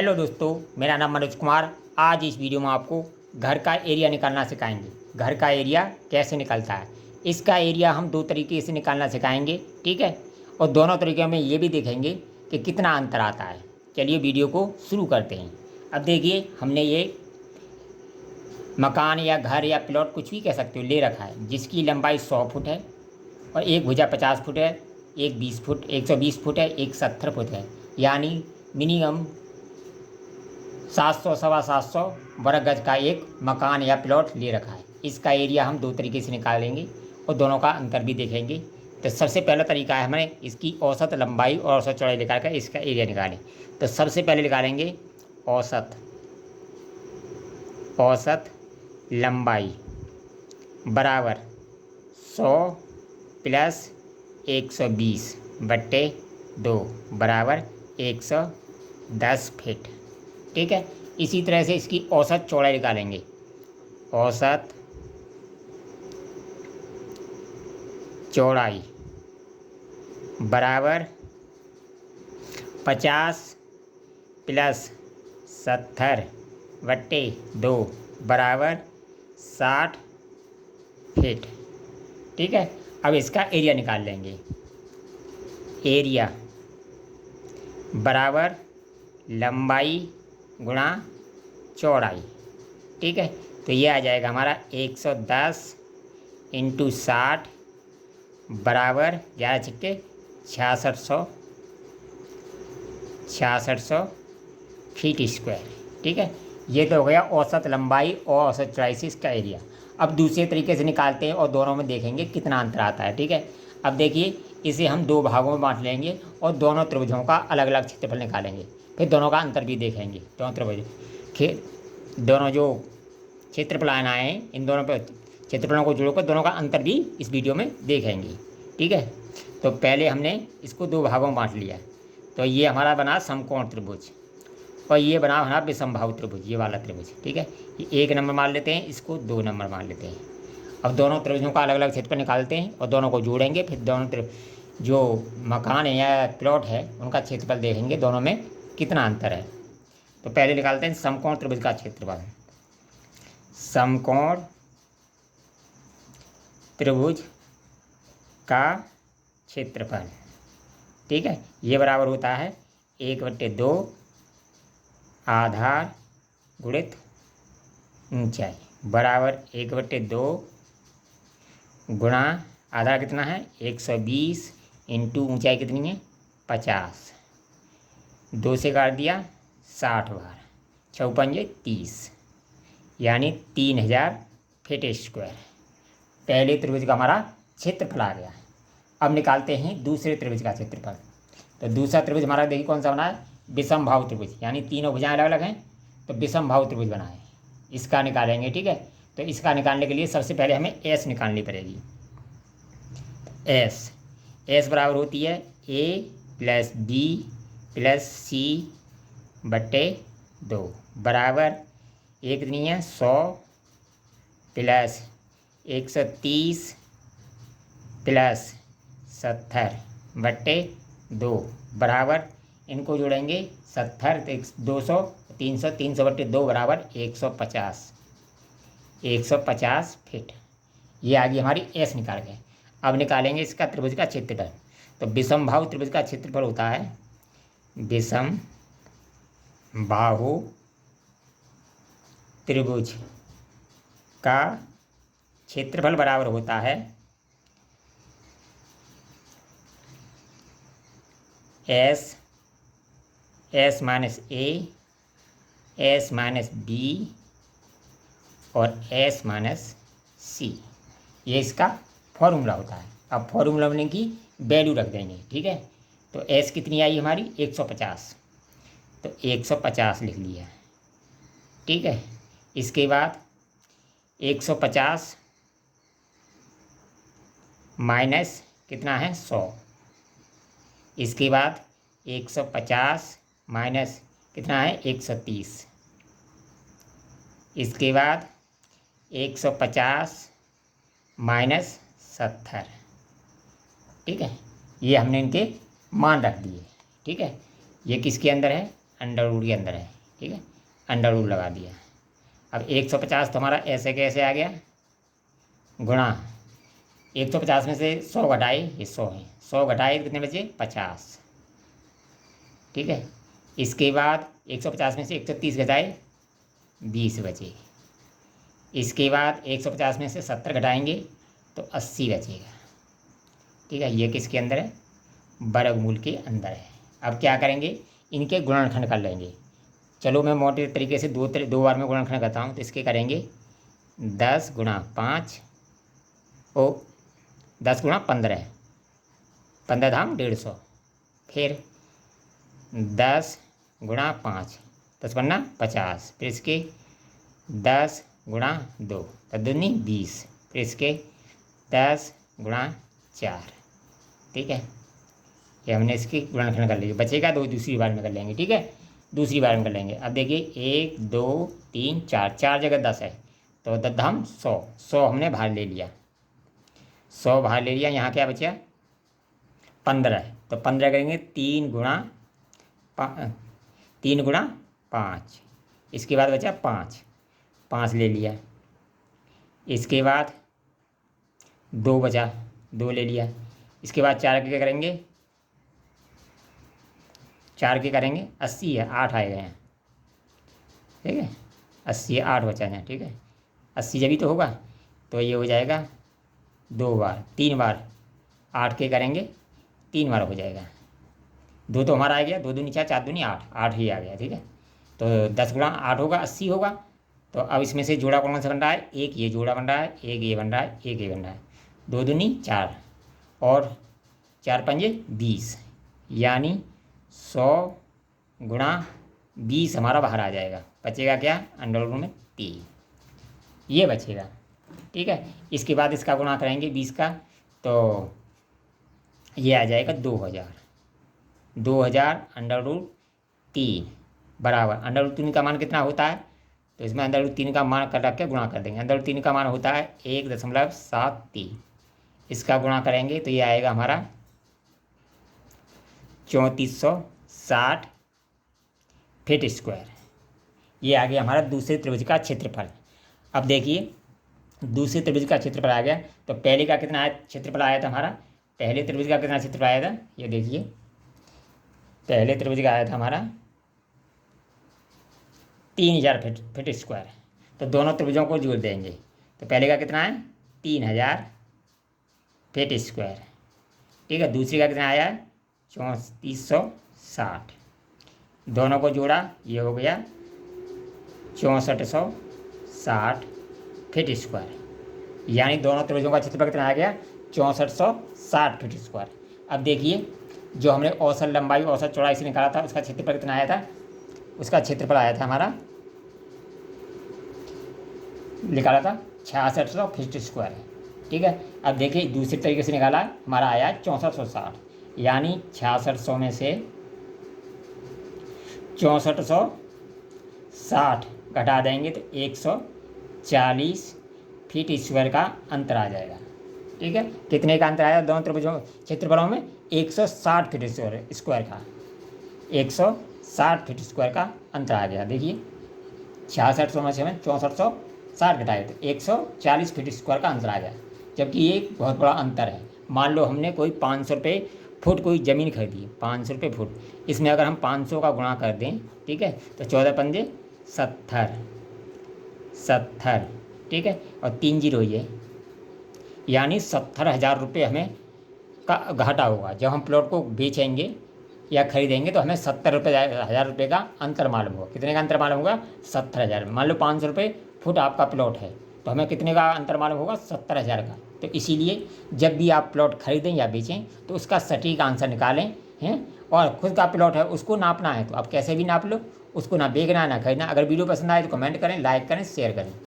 Hello दोस्तों, मेरा नाम मनोज कुमार। आज इस वीडियो में आपको घर का एरिया निकालना सिखाएंगे। घर का एरिया कैसे निकलता है, इसका एरिया हम दो तरीके से निकालना सिखाएंगे, ठीक है। और दोनों तरीक़ों में ये भी देखेंगे कि कितना अंतर आता है। चलिए वीडियो को शुरू करते हैं। अब देखिए, हमने ये मकान या घर या प्लॉट कुछ भी कह सकते हो ले रखा है, जिसकी लंबाई 100 फुट है और एक भुजा 50 फुट है, एक 20 फुट 120 फुट है, एक 70 फुट है। यानी मिनिमम 700 सवा 700 वर्ग गज का एक मकान या प्लॉट ले रखा है। इसका एरिया हम दो तरीके से निकालेंगे और दोनों का अंतर भी देखेंगे। तो सबसे पहला तरीका है हमें इसकी औसत लंबाई और औसत चौड़ाई निकाल कर इसका एरिया निकालें। तो सबसे पहले निकालेंगे औसत लंबाई बराबर 100 प्लस 120 बट्टे 2 बराबर 110 फीट, ठीक है। इसी तरह से इसकी औसत चौड़ाई निकालेंगे। औसत चौड़ाई बराबर 50 प्लस 70 बट्टे 2 बराबर 60 फीट, ठीक है। अब इसका एरिया निकाल लेंगे। एरिया बराबर लंबाई गुणा चौड़ाई, ठीक है। तो ये आ जाएगा हमारा 110 इंटू 60 बराबर 11 छिक्के 6600 फीट स्क्वायर, ठीक है। ये तो हो गया औसत लंबाई और औसत चौड़ाई से इसका एरिया। अब दूसरे तरीके से निकालते हैं और दोनों में देखेंगे कितना अंतर आता है, ठीक है। अब देखिए, इसे हम दो भागों में बांट लेंगे और दोनों त्रिभुजों का अलग अलग क्षेत्रफल निकालेंगे। फिर दोनों का अंतर भी देखेंगे। दोनों त्रिभुज दोनों जो क्षेत्रफल आए हैं, इन दोनों पर क्षेत्रफलों को जोड़कर दोनों का अंतर भी इस वीडियो में देखेंगे, ठीक है। तो पहले हमने इसको दो भागों में बांट लिया। तो ये हमारा बना समकोण त्रिभुज और ये बना हमारा विषमबाहु त्रिभुज, ये वाला त्रिभुज, ठीक है। ये 1 नंबर मान लेते हैं, इसको 2 नंबर मान लेते हैं। अब दोनों त्रिभुजों का अलग अलग क्षेत्रफल निकालते हैं और दोनों को जोड़ेंगे। फिर दोनों जो मकान है या प्लॉट है उनका क्षेत्रफल देखेंगे, दोनों में कितना अंतर है। तो पहले निकालते हैं समकोण त्रिभुज का क्षेत्रफल। समकोण त्रिभुज का क्षेत्रफल, ठीक है। ये बराबर होता है 1/2 आधार गुणित ऊंचाई बराबर 1/2 गुणा आधार कितना है 120 इंटू ऊंचाई कितनी है 50। 2 से काट दिया 60 बार, 6 पंजे 30, यानी 3000 फीट स्क्वायर। पहले त्रिभुज का हमारा क्षेत्रफल आ गया। अब निकालते हैं दूसरे त्रिभुज का क्षेत्रफल। तो दूसरा त्रिभुज हमारा देखिए कौन सा बना है, विषमबाहु त्रिभुज, यानी तीनों भुजाएं अलग अलग हैं तो विषमबाहु त्रिभुज बना है। इसका निकालेंगे, ठीक है। तो इसका निकालने के लिए सबसे पहले हमें एस निकालनी पड़ेगी। एस बराबर होती है ए प्लस बी प्लस सी बट्टे 2 बराबर एक कितनी है 100 प्लस 130 प्लस 70 बट्टे 2 बराबर, इनको जोड़ेंगे 70 200 300 300 बट्टे 2 बराबर 150 फीट। ये आ गई हमारी एस निकाल गए। अब निकालेंगे इसका त्रिभुज का क्षेत्रफल। तो विषमबाहु त्रिभुज का क्षेत्रफल होता है विषमबाहु त्रिभुज का क्षेत्रफल बराबर होता है एस माइनस ए, एस माइनस बी और एस माइनस सी। ये इसका फॉर्मूला होता है। अब फॉर्मूला में की वैल्यू रख देंगे, ठीक है। तो एस कितनी आई हमारी 150, तो 150 लिख लिया, ठीक है। इसके बाद 150 माइनस कितना है 100, इसके बाद 150 माइनस कितना है 130, इसके बाद 150 माइनस 70, ठीक है। ये हमने इनके मान रख दिए, ठीक है। ये किसके अंदर है, अंडर रूट के अंदर है, ठीक है, अंडर रूट लगा दिया। अब 150 तो हमारा ऐसे कैसे आ गया, गुणा 150 में से 100 घटाए, ये 100 है, 100 घटाए तो कितने बचे, 50, ठीक है। इसके बाद 150 में से 130 घटाए, 20 बचे। इसके बाद 150 में से 70 घटाएंगे तो 80 बचेगा, ठीक है। ये किसके अंदर है, वर्गमूल के अंदर है। अब क्या करेंगे, इनके गुणनखंड कर लेंगे। चलो मैं मोटे तरीके से दो बार में गुणनखंड करता हूँ। तो इसके करेंगे 10 गुणा 5 ओ 10 गुणा 15, 15 धाम 150, फिर 10 गुणा 5, 10 पन्ना 50, फिर इसके 10 गुणा 2, तो दूनी 20, फिर इसके 10 गुणा 4, ठीक है। ये हमने इसकी गुणनखंड कर लिया, बचेगा 2 दूसरी बार में कर लेंगे, ठीक है, दूसरी बार में कर लेंगे। अब देखिए 1 2 3 4, 4 जगह 10 है, तो 10 धाम 100, 100 हमने बाहर ले लिया, 100 बाहर ले लिया। यहाँ क्या बचा, 15, तो 15 करेंगे 3 गुणा 5, इसके बाद बचा 5, 5 ले लिया। इसके बाद 2 बचा, 2 ले लिया। इसके बाद 4 के क्या करेंगे, 4 के करेंगे 80 है, 8 आएगा यहाँ, ठीक है, 80 है, 8 बचा है, ठीक है। 80 जब भी तो होगा, तो ये हो जाएगा 2 बार, 3 बार, 8 के करेंगे 3 बार हो जाएगा। 2 तो हमारा आ गया, 2 दूनी 4, 4 दूनी 8, 8 ही आ गया, ठीक है। तो 10 गुणा 8 होगा, 80 होगा। तो अब इसमें से जोड़ा कौन सा बन रहा है, एक ये जोड़ा बन रहा है, एक ये बन रहा है, एक ये बन रहा है। 2 दूनी 4 और 4 पंजे 20, यानी 100 गुणा 20 हमारा बाहर आ जाएगा। बचेगा क्या, अंडर रूट में 3, ये बचेगा, ठीक है। इसके बाद इसका गुणा करेंगे 20 का, तो ये आ जाएगा 2000, 2000 अंडर रूट 3 बराबर अंडर रूट 3 का मान कितना होता है, तो इसमें अंडर रूट 3 का मान कर रख के गुणा कर देंगे। अंडर रूट 3 का मान होता है 1.73, इसका गुणा करेंगे तो ये आएगा हमारा 3460 फीट स्क्वायर। ये आ गया हमारा दूसरे त्रिभुज का क्षेत्रफल। अब देखिए दूसरे त्रिभुज का क्षेत्रफल आ गया, तो पहले का कितना क्षेत्रफल आया था हमारा, पहले त्रिभुज का कितना क्षेत्रफल आया था, ये देखिए पहले त्रिभुज का आया था हमारा 3000 फीट स्क्वायर। तो दोनों त्रिभुजों को जोड़ देंगे, तो पहले का कितना है 3000 फीट स्क्वायर, ठीक है। दूसरी का कितना आया है 3460, दोनों को जोड़ा, ये हो गया 6460 फीट स्क्वायर, यानी दोनों त्रिभुजों का क्षेत्रफल कितना आ गया 6460 फीट स्क्वायर। अब देखिए जो हमने औसत लंबाई औसत चौड़ाई से निकाला था, उसका क्षेत्रफल कितना आया था, उसका क्षेत्रफल आया था हमारा, निकाला था 6600 फीट स्क्वायर, ठीक है। अब देखिए दूसरे तरीके से निकाला, हमारा आया 6460, यानी 6600 में से 6460 घटा देंगे तो 140 फीट स्क्वायर का अंतर आ जाएगा, ठीक है। कितने का अंतर आया दोनों त्रिभुजों क्षेत्रफलों में, 160 फीट स्क्वायर का, 160 फीट स्क्वायर का अंतर आ गया। देखिए 6600 में से हमें 6460 घटाए तो 140 फीट स्क्वायर का अंतर आ गया, जबकि ये एक बहुत बड़ा अंतर है। मान लो हमने कोई 500 रुपये फुट कोई ज़मीन खरीदी, 500 रुपये फुट, इसमें अगर हम 500 का गुणा कर दें, ठीक है, तो 14 पंजे 70, ठीक है, और 3 जीरो ये, यानी 70,000 रुपये हमें का घाटा होगा। जब हम प्लॉट को बेचेंगे या खरीदेंगे तो हमें 70,000 रुपये का अंतर मालूम होगा। कितने का अंतर मालूम होगा, 70,000। मान लो 500 रुपये फुट आपका प्लॉट है, तो हमें कितने का अंतर मालूम होगा, 70,000 का। तो इसीलिए जब भी आप प्लॉट खरीदें या बेचें तो उसका सटीक आंसर निकालें हैं, और खुद का प्लॉट है उसको नापना है तो आप कैसे भी नाप लो, उसको ना बेचना ना खरीदना। अगर वीडियो पसंद आए तो कमेंट करें, लाइक करें, शेयर करें।